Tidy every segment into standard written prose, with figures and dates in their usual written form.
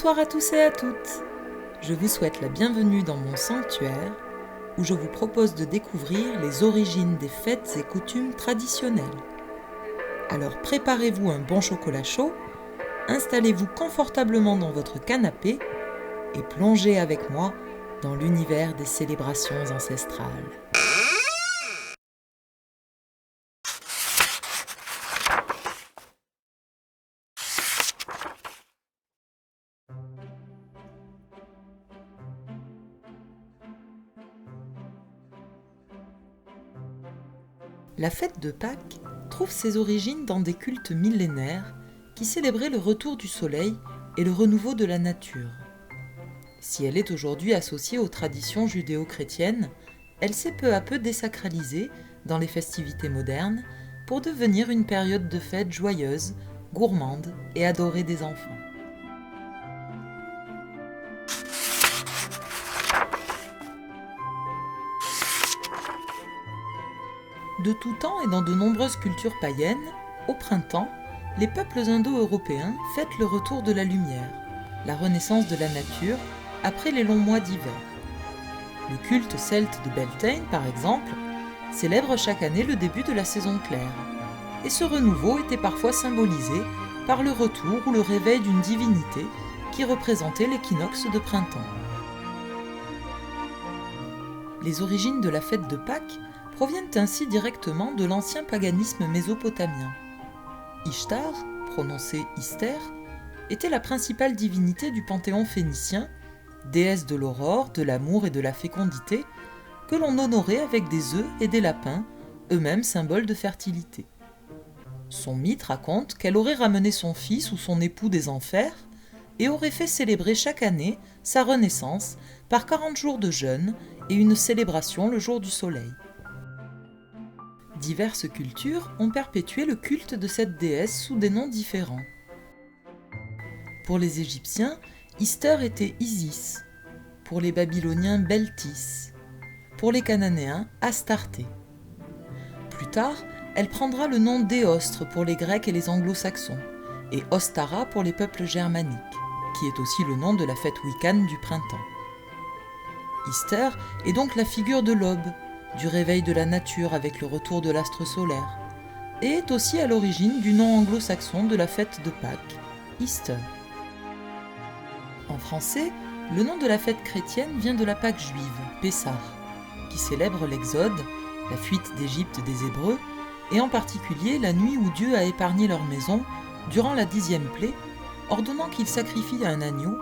Bonsoir à tous et à toutes. Je vous souhaite la bienvenue dans mon sanctuaire où je vous propose de découvrir les origines des fêtes et coutumes traditionnelles. Alors préparez-vous un bon chocolat chaud, installez-vous confortablement dans votre canapé et plongez avec moi dans l'univers des célébrations ancestrales. La fête de Pâques trouve ses origines dans des cultes millénaires qui célébraient le retour du soleil et le renouveau de la nature. Si elle est aujourd'hui associée aux traditions judéo-chrétiennes, elle s'est peu à peu désacralisée dans les festivités modernes pour devenir une période de fête joyeuse, gourmande et adorée des enfants. De tout temps et dans de nombreuses cultures païennes, au printemps, les peuples indo-européens fêtent le retour de la lumière, la renaissance de la nature après les longs mois d'hiver. Le culte celte de Beltane, par exemple, célèbre chaque année le début de la saison claire. Et ce renouveau était parfois symbolisé par le retour ou le réveil d'une divinité qui représentait l'équinoxe de printemps. Les origines de la fête de Pâques proviennent ainsi directement de l'ancien paganisme mésopotamien. Ishtar, prononcé Ister, était la principale divinité du panthéon phénicien, déesse de l'aurore, de l'amour et de la fécondité, que l'on honorait avec des œufs et des lapins, eux-mêmes symboles de fertilité. Son mythe raconte qu'elle aurait ramené son fils ou son époux des enfers et aurait fait célébrer chaque année sa renaissance par 40 jours de jeûne et une célébration le jour du soleil. Diverses cultures ont perpétué le culte de cette déesse sous des noms différents. Pour les Égyptiens, Ister était Isis, pour les Babyloniens Beltis, pour les Cananéens Astarté. Plus tard, elle prendra le nom d'Éostre pour les Grecs et les Anglo-Saxons, et Ostara pour les peuples germaniques, qui est aussi le nom de la fête wiccane du printemps. Ister est donc la figure de l'aube, du réveil de la nature avec le retour de l'astre solaire, et est aussi à l'origine du nom anglo-saxon de la fête de Pâques, Easter. En français, le nom de la fête chrétienne vient de la Pâque juive, Pessah, qui célèbre l'Exode, la fuite d'Égypte des Hébreux, et en particulier la nuit où Dieu a épargné leur maison durant la 10e plaie, ordonnant qu'ils sacrifient un agneau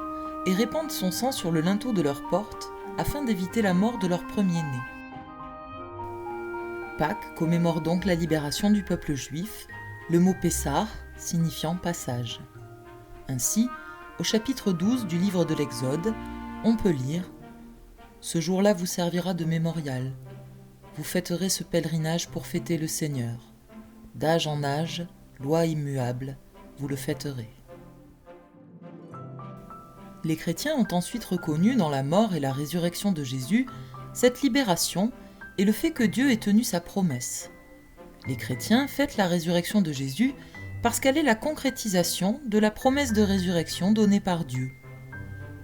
et répandent son sang sur le linteau de leur porte afin d'éviter la mort de leur premier-né. Pâques commémore donc la libération du peuple juif, le mot Pessah signifiant passage. Ainsi, au chapitre 12 du livre de l'Exode, on peut lire « Ce jour-là vous servira de mémorial. Vous fêterez ce pèlerinage pour fêter le Seigneur. D'âge en âge, loi immuable, vous le fêterez. » Les chrétiens ont ensuite reconnu dans la mort et la résurrection de Jésus cette libération et le fait que Dieu ait tenu sa promesse. Les chrétiens fêtent la résurrection de Jésus parce qu'elle est la concrétisation de la promesse de résurrection donnée par Dieu.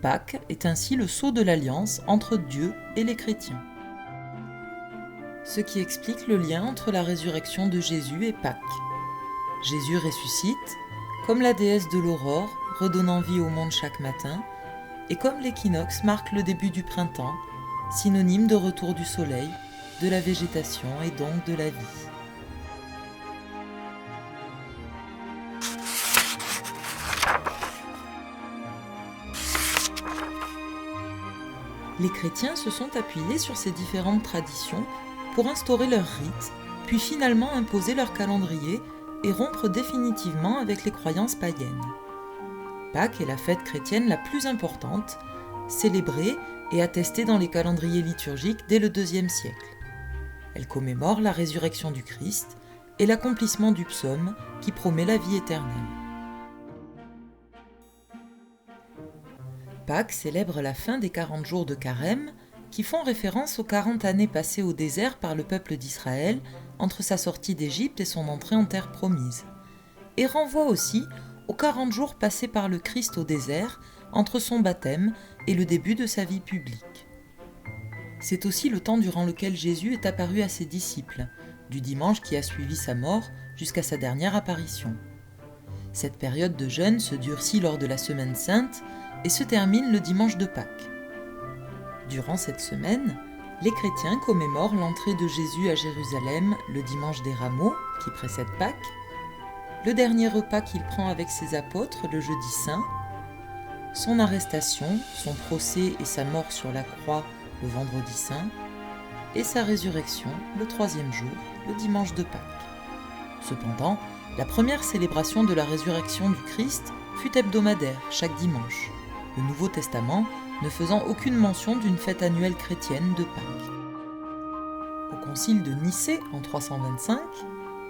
Pâques est ainsi le sceau de l'alliance entre Dieu et les chrétiens. Ce qui explique le lien entre la résurrection de Jésus et Pâques. Jésus ressuscite, comme la déesse de l'aurore, redonnant vie au monde chaque matin, et comme l'équinoxe marque le début du printemps, synonyme de retour du soleil, de la végétation et donc de la vie. Les chrétiens se sont appuyés sur ces différentes traditions pour instaurer leurs rites, puis finalement imposer leur calendrier et rompre définitivement avec les croyances païennes. Pâques est la fête chrétienne la plus importante, célébrée et attestée dans les calendriers liturgiques dès le IIe siècle. Elle commémore la résurrection du Christ et l'accomplissement du psaume qui promet la vie éternelle. Pâques célèbre la fin des 40 jours de carême qui font référence aux 40 années passées au désert par le peuple d'Israël entre sa sortie d'Égypte et son entrée en terre promise, et renvoie aussi aux 40 jours passés par le Christ au désert entre son baptême et le début de sa vie publique. C'est aussi le temps durant lequel Jésus est apparu à ses disciples, du dimanche qui a suivi sa mort jusqu'à sa dernière apparition. Cette période de jeûne se durcit lors de la Semaine Sainte et se termine le dimanche de Pâques. Durant cette semaine, les chrétiens commémorent l'entrée de Jésus à Jérusalem le dimanche des Rameaux, qui précède Pâques, le dernier repas qu'il prend avec ses apôtres le jeudi saint, son arrestation, son procès et sa mort sur la croix le vendredi saint, et sa résurrection le troisième jour, le dimanche de Pâques. Cependant, la première célébration de la résurrection du Christ fut hebdomadaire, chaque dimanche, le Nouveau Testament ne faisant aucune mention d'une fête annuelle chrétienne de Pâques. Au concile de Nicée en 325,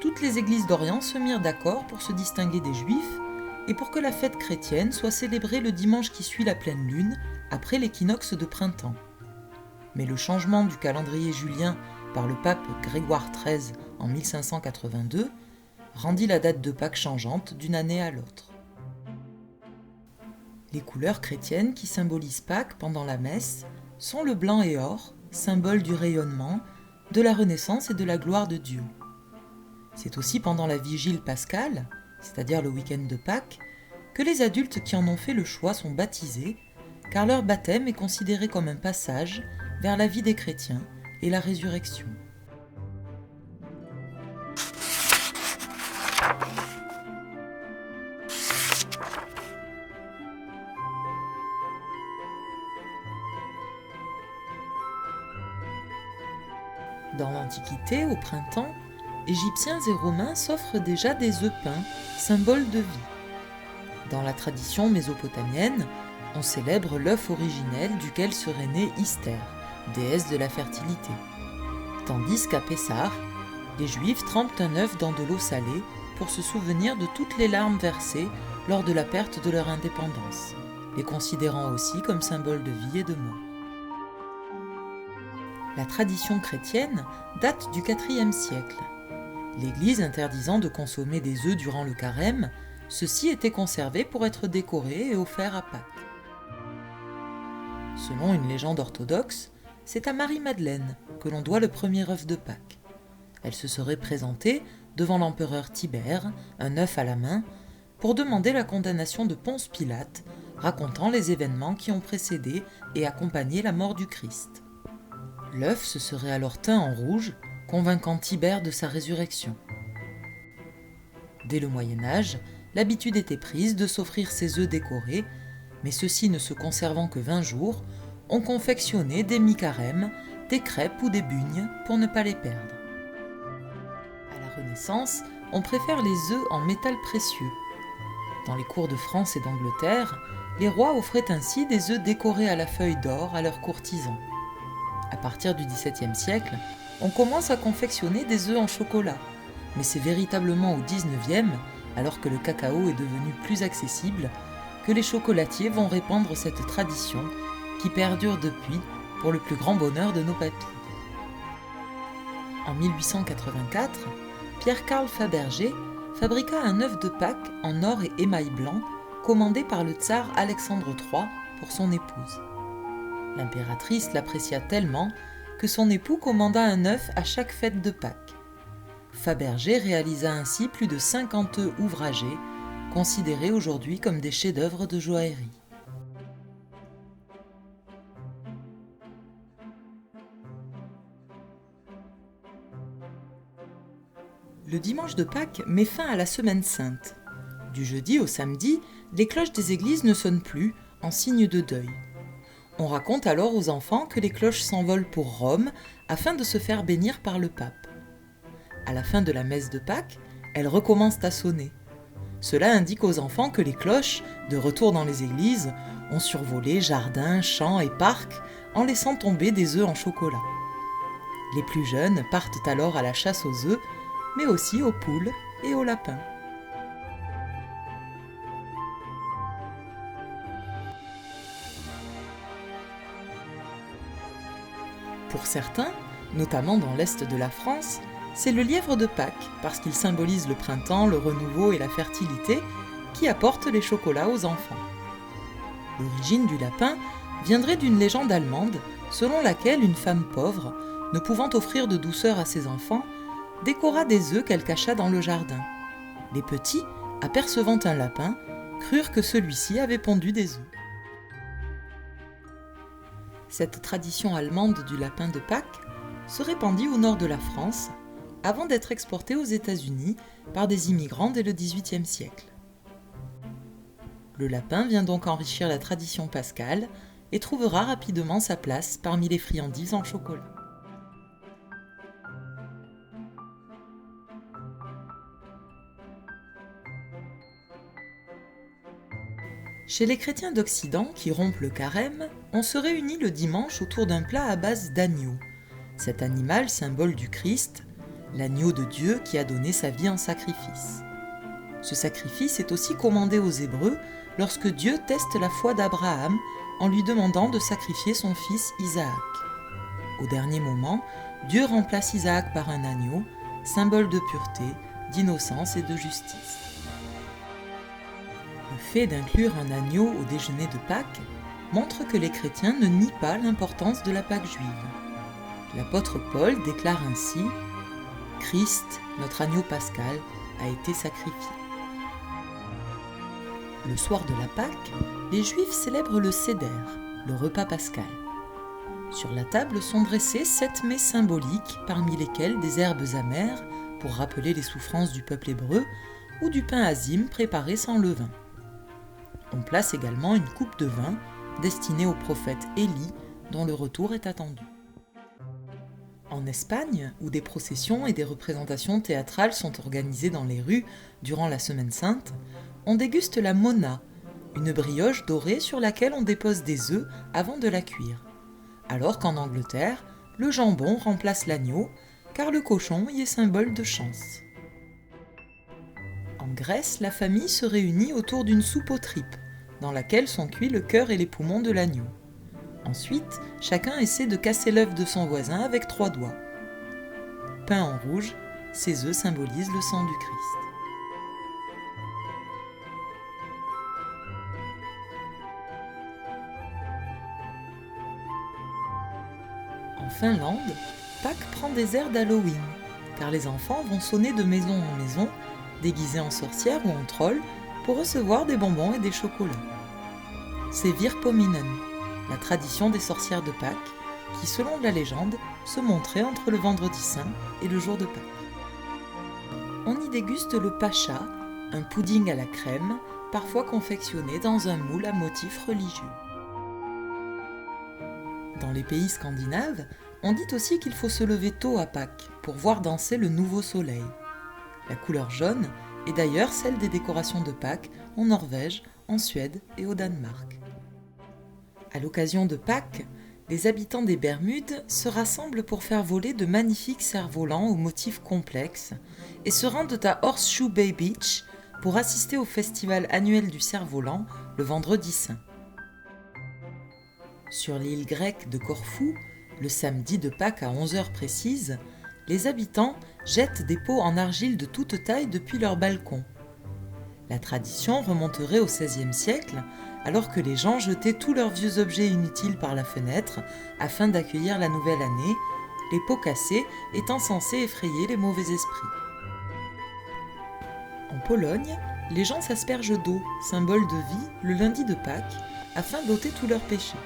toutes les églises d'Orient se mirent d'accord pour se distinguer des Juifs et pour que la fête chrétienne soit célébrée le dimanche qui suit la pleine lune, après l'équinoxe de printemps. Mais le changement du calendrier julien par le pape Grégoire XIII en 1582 rendit la date de Pâques changeante d'une année à l'autre. Les couleurs chrétiennes qui symbolisent Pâques pendant la messe sont le blanc et or, symbole du rayonnement, de la renaissance et de la gloire de Dieu. C'est aussi pendant la vigile pascale, c'est-à-dire le week-end de Pâques, que les adultes qui en ont fait le choix sont baptisés, car leur baptême est considéré comme un passage vers la vie des chrétiens et la résurrection. Dans l'Antiquité, au printemps, Égyptiens et Romains s'offrent déjà des œufs peints, symbole de vie. Dans la tradition mésopotamienne, on célèbre l'œuf originel duquel serait née Isther, déesse de la fertilité. Tandis qu'à Pessah, les Juifs trempent un œuf dans de l'eau salée pour se souvenir de toutes les larmes versées lors de la perte de leur indépendance, les considérant aussi comme symbole de vie et de mort. La tradition chrétienne date du IVe siècle. L'Église interdisant de consommer des œufs durant le carême, ceux-ci étaient conservés pour être décorés et offerts à Pâques. Selon une légende orthodoxe, c'est à Marie-Madeleine que l'on doit le premier œuf de Pâques. Elle se serait présentée devant l'empereur Tibère, un œuf à la main, pour demander la condamnation de Ponce Pilate, racontant les événements qui ont précédé et accompagné la mort du Christ. L'œuf se serait alors teint en rouge, convainquant Tibère de sa résurrection. Dès le Moyen-Âge, l'habitude était prise de s'offrir ces œufs décorés, mais ceux-ci ne se conservant que 20 jours, on confectionnait des mi-carêmes, des crêpes ou des bugnes pour ne pas les perdre. À la Renaissance, on préfère les œufs en métal précieux. Dans les cours de France et d'Angleterre, les rois offraient ainsi des œufs décorés à la feuille d'or à leurs courtisans. À partir du XVIIe siècle, on commence à confectionner des œufs en chocolat, mais c'est véritablement au XIXe, alors que le cacao est devenu plus accessible, que les chocolatiers vont répandre cette tradition qui perdure depuis pour le plus grand bonheur de nos papilles. En 1884, Pierre-Carl Fabergé fabriqua un œuf de Pâques en or et émail blanc commandé par le tsar Alexandre III pour son épouse. L'impératrice l'apprécia tellement que son époux commanda un œuf à chaque fête de Pâques. Fabergé réalisa ainsi plus de 50 œufs ouvragés, considérés aujourd'hui comme des chefs-d'œuvre de joaillerie. Le dimanche de Pâques met fin à la Semaine Sainte. Du jeudi au samedi, les cloches des églises ne sonnent plus, en signe de deuil. On raconte alors aux enfants que les cloches s'envolent pour Rome afin de se faire bénir par le pape. À la fin de la messe de Pâques, elles recommencent à sonner. Cela indique aux enfants que les cloches, de retour dans les églises, ont survolé jardins, champs et parcs en laissant tomber des œufs en chocolat. Les plus jeunes partent alors à la chasse aux œufs, mais aussi aux poules et aux lapins. Pour certains, notamment dans l'est de la France, c'est le lièvre de Pâques, parce qu'il symbolise le printemps, le renouveau et la fertilité, qui apporte les chocolats aux enfants. L'origine du lapin viendrait d'une légende allemande selon laquelle une femme pauvre, ne pouvant offrir de douceur à ses enfants, décora des œufs qu'elle cacha dans le jardin. Les petits, apercevant un lapin, crurent que celui-ci avait pondu des œufs. Cette tradition allemande du lapin de Pâques se répandit au nord de la France avant d'être exportée aux États-Unis par des immigrants dès le XVIIIe siècle. Le lapin vient donc enrichir la tradition pascale et trouvera rapidement sa place parmi les friandises en chocolat. Chez les chrétiens d'Occident qui rompent le carême, on se réunit le dimanche autour d'un plat à base d'agneau. Cet animal, symbole du Christ, l'agneau de Dieu qui a donné sa vie en sacrifice. Ce sacrifice est aussi commandé aux Hébreux lorsque Dieu teste la foi d'Abraham en lui demandant de sacrifier son fils Isaac. Au dernier moment, Dieu remplace Isaac par un agneau, symbole de pureté, d'innocence et de justice. Le fait d'inclure un agneau au déjeuner de Pâques montre que les chrétiens ne nient pas l'importance de la Pâque juive. L'apôtre Paul déclare ainsi « Christ, notre agneau pascal, a été sacrifié ». Le soir de la Pâque, les Juifs célèbrent le Seder, le repas pascal. Sur la table sont dressés 7 mets symboliques, parmi lesquels des herbes amères, pour rappeler les souffrances du peuple hébreu, ou du pain azime préparé sans levain. On place également une coupe de vin, destinée au prophète Élie, dont le retour est attendu. En Espagne, où des processions et des représentations théâtrales sont organisées dans les rues durant la Semaine Sainte, on déguste la mona, une brioche dorée sur laquelle on dépose des œufs avant de la cuire. Alors qu'en Angleterre, le jambon remplace l'agneau, car le cochon y est symbole de chance. En Grèce, la famille se réunit autour d'une soupe aux tripes, dans laquelle sont cuits le cœur et les poumons de l'agneau. Ensuite, chacun essaie de casser l'œuf de son voisin avec 3 doigts. Peint en rouge, ces œufs symbolisent le sang du Christ. En Finlande, Pâques prend des airs d'Halloween, car les enfants vont sonner de maison en maison, déguisés en sorcières ou en trolls, pour recevoir des bonbons et des chocolats. C'est Virpominen, la tradition des sorcières de Pâques, qui, selon la légende, se montrait entre le vendredi saint et le jour de Pâques. On y déguste le pacha, un pudding à la crème, parfois confectionné dans un moule à motif religieux. Dans les pays scandinaves, on dit aussi qu'il faut se lever tôt à Pâques pour voir danser le nouveau soleil. La couleur jaune est d'ailleurs celle des décorations de Pâques en Norvège, en Suède et au Danemark. À l'occasion de Pâques, les habitants des Bermudes se rassemblent pour faire voler de magnifiques cerfs-volants aux motifs complexes et se rendent à Horseshoe Bay Beach pour assister au festival annuel du cerf-volant le vendredi saint. Sur l'île grecque de Corfou, le samedi de Pâques à 11h précises, les habitants jettent des pots en argile de toute taille depuis leur balcon. La tradition remonterait au XVIe siècle, alors que les gens jetaient tous leurs vieux objets inutiles par la fenêtre afin d'accueillir la nouvelle année, les pots cassés étant censés effrayer les mauvais esprits. En Pologne, les gens s'aspergent d'eau, symbole de vie, le lundi de Pâques, afin d'ôter tous leurs péchés.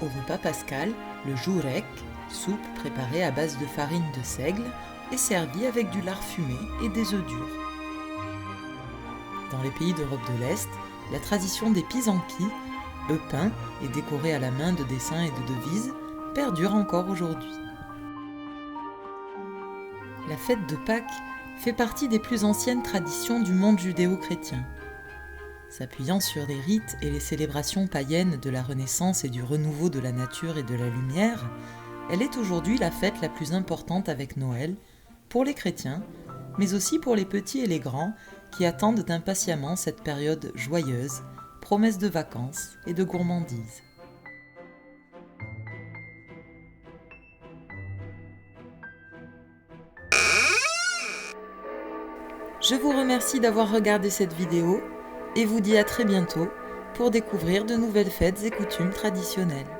Au repas pascal, le żurek, soupe préparée à base de farine de seigle, est servie avec du lard fumé et des œufs durs. Dans les pays d'Europe de l'Est, la tradition des pisanki, œufs peints et décorés à la main de dessins et de devises, perdure encore aujourd'hui. La fête de Pâques fait partie des plus anciennes traditions du monde judéo-chrétien. S'appuyant sur les rites et les célébrations païennes de la Renaissance et du renouveau de la nature et de la lumière, elle est aujourd'hui la fête la plus importante avec Noël, pour les chrétiens, mais aussi pour les petits et les grands qui attendent impatiemment cette période joyeuse, promesse de vacances et de gourmandise. Je vous remercie d'avoir regardé cette vidéo et vous dis à très bientôt pour découvrir de nouvelles fêtes et coutumes traditionnelles.